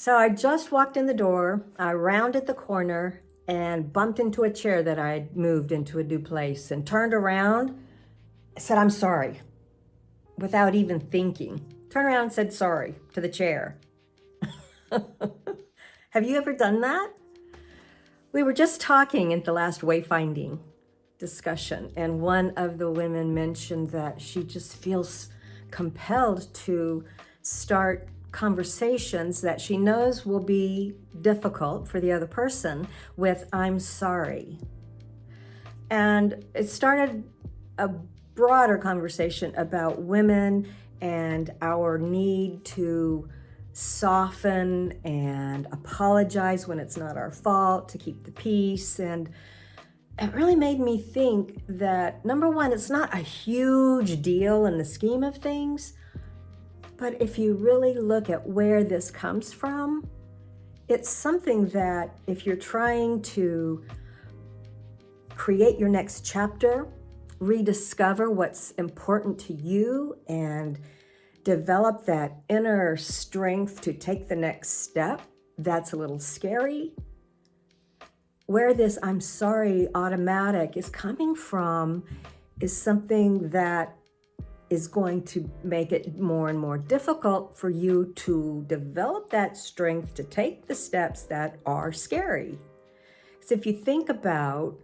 So I just walked in the door, I rounded the corner and bumped into a chair that I'd moved into a new place and turned around, said, "I'm sorry," without even thinking. Turned around and said sorry to the chair. Have you ever done that? We were just talking at the last Wayfinding discussion, and one of the women mentioned that she just feels compelled to start conversations that she knows will be difficult for the other person with "I'm sorry." And it started a broader conversation about women and our need to soften and apologize when it's not our fault, to keep the peace. And it really made me think that, number one, it's not a huge deal in the scheme of things, but if you really look at where this comes from, it's something that if you're trying to create your next chapter, rediscover what's important to you, and develop that inner strength to take the next step, that's a little scary. Where this "I'm sorry" automatic is coming from is something that is going to make it more and more difficult for you to develop that strength to take the steps that are scary. So if you think about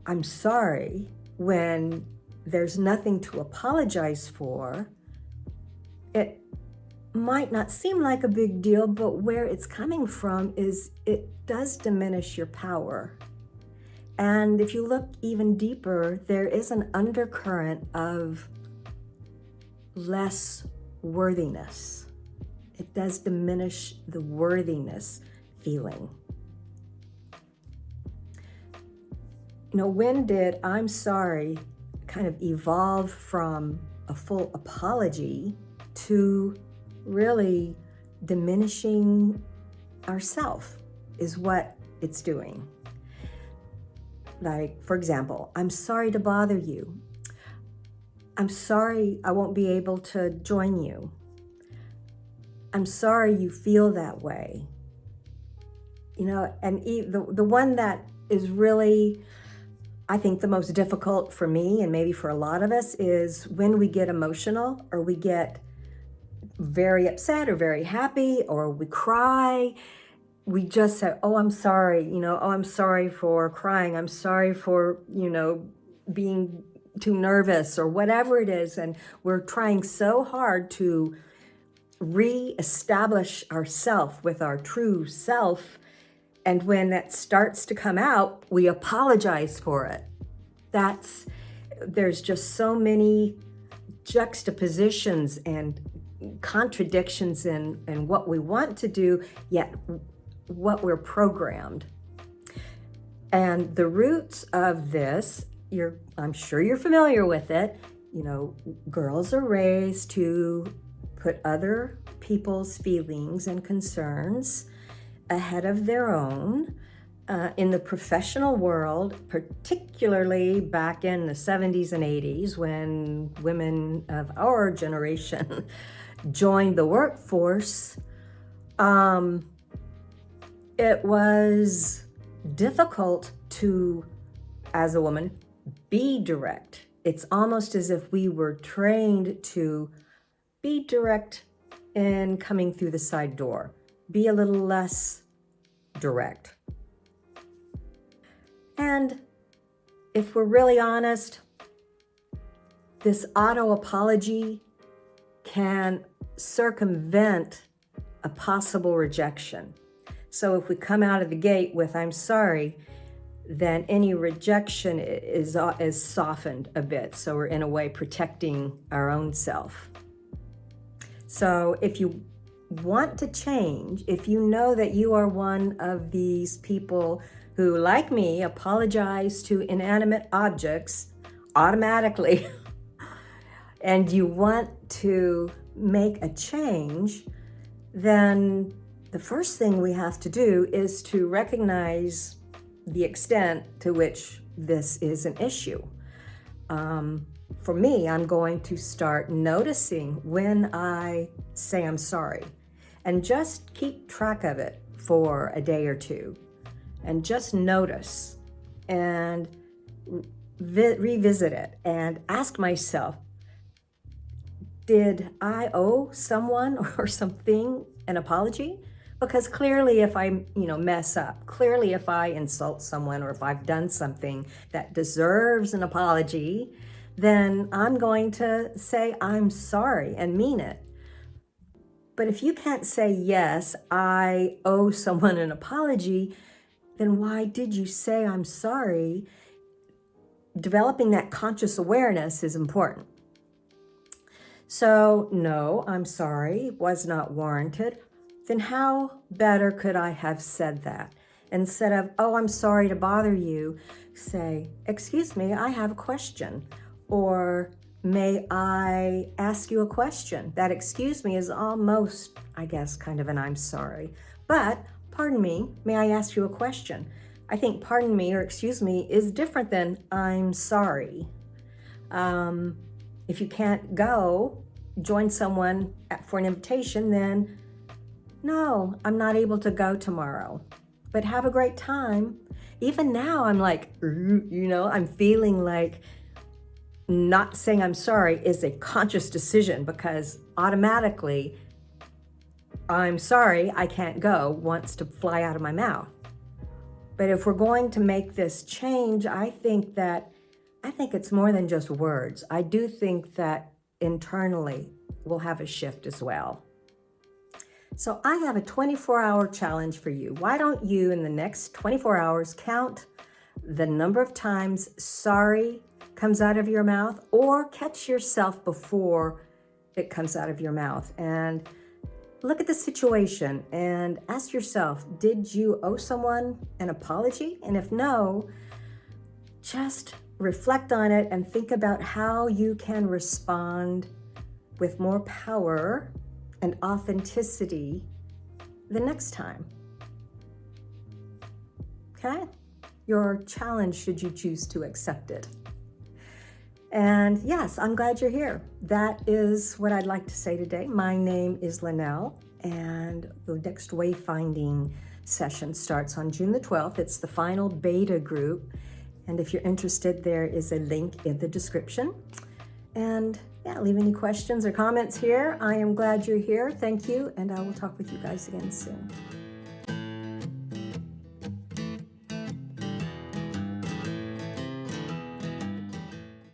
"I'm sorry" when there's nothing to apologize for, it might not seem like a big deal, but where it's coming from is it does diminish your power. And if you look even deeper, there is an undercurrent of less worthiness. It does diminish the worthiness feeling. When did "I'm sorry" kind of evolve from a full apology to really diminishing ourself is what it's doing. Like, for example, "I'm sorry to bother you." "I'm sorry I won't be able to join you." "I'm sorry you feel that way." And the one that is really, I think, the most difficult for me, and maybe for a lot of us, is when we get emotional or we get very upset or very happy or we cry. We just say, "Oh, I'm sorry," "Oh, I'm sorry for crying. I'm sorry for, being too nervous," or whatever it is. And we're trying so hard to re-establish ourself with our true self. And when that starts to come out, we apologize for it. There's just so many juxtapositions and contradictions in what we want to do, yet what we're programmed. And the roots of this, I'm sure you're familiar with it. Girls are raised to put other people's feelings and concerns ahead of their own. In the professional world, particularly back in the 70s and 80s, when women of our generation joined the workforce, it was difficult to, as a woman, be direct. It's almost as if we were trained to be direct in coming through the side door, be a little less direct. And if we're really honest, this auto apology can circumvent a possible rejection. So if we come out of the gate with "I'm sorry," then any rejection is softened a bit. So we're in a way protecting our own self. So if you want to change, if you know that you are one of these people who, like me, apologize to inanimate objects automatically, and you want to make a change, then the first thing we have to do is to recognize the extent to which this is an issue. For me, I'm going to start noticing when I say "I'm sorry." and just keep track of it for a day or two and just notice and revisit it and ask myself, did I owe someone or something an apology? Because clearly if I, mess up, clearly if I insult someone or if I've done something that deserves an apology, then I'm going to say I'm sorry and mean it. But if you can't say, yes, I owe someone an apology, then why did you say I'm sorry? Developing that conscious awareness is important. So, no, I'm sorry, was not warranted. Then how better could I have said that? Instead of, oh, I'm sorry to bother you, say, excuse me, I have a question. Or, may I ask you a question? That excuse me is almost, I guess, kind of an I'm sorry. But, pardon me, may I ask you a question? I think pardon me or excuse me is different than I'm sorry. If you can't go, join someone for an invitation, then no, I'm not able to go tomorrow. But have a great time. Even now, I'm like, I'm feeling like not saying I'm sorry is a conscious decision because automatically, I'm sorry, I can't go, wants to fly out of my mouth. But if we're going to make this change, I think it's more than just words. I do think that internally we'll have a shift as well. So I have a 24-hour challenge for you. Why don't you, in the next 24 hours, count the number of times sorry comes out of your mouth, or catch yourself before it comes out of your mouth, and look at the situation and ask yourself, did you owe someone an apology? And if no, just reflect on it and think about how you can respond with more power and authenticity the next time. Okay? Your challenge, should you choose to accept it. And yes, I'm glad you're here. That is what I'd like to say today. My name is Linnell, and the next Wayfinding session starts on June the 12th. It's the final beta group. And if you're interested, there is a link in the description. And yeah, leave any questions or comments here. I am glad you're here. Thank you. And I will talk with you guys again soon.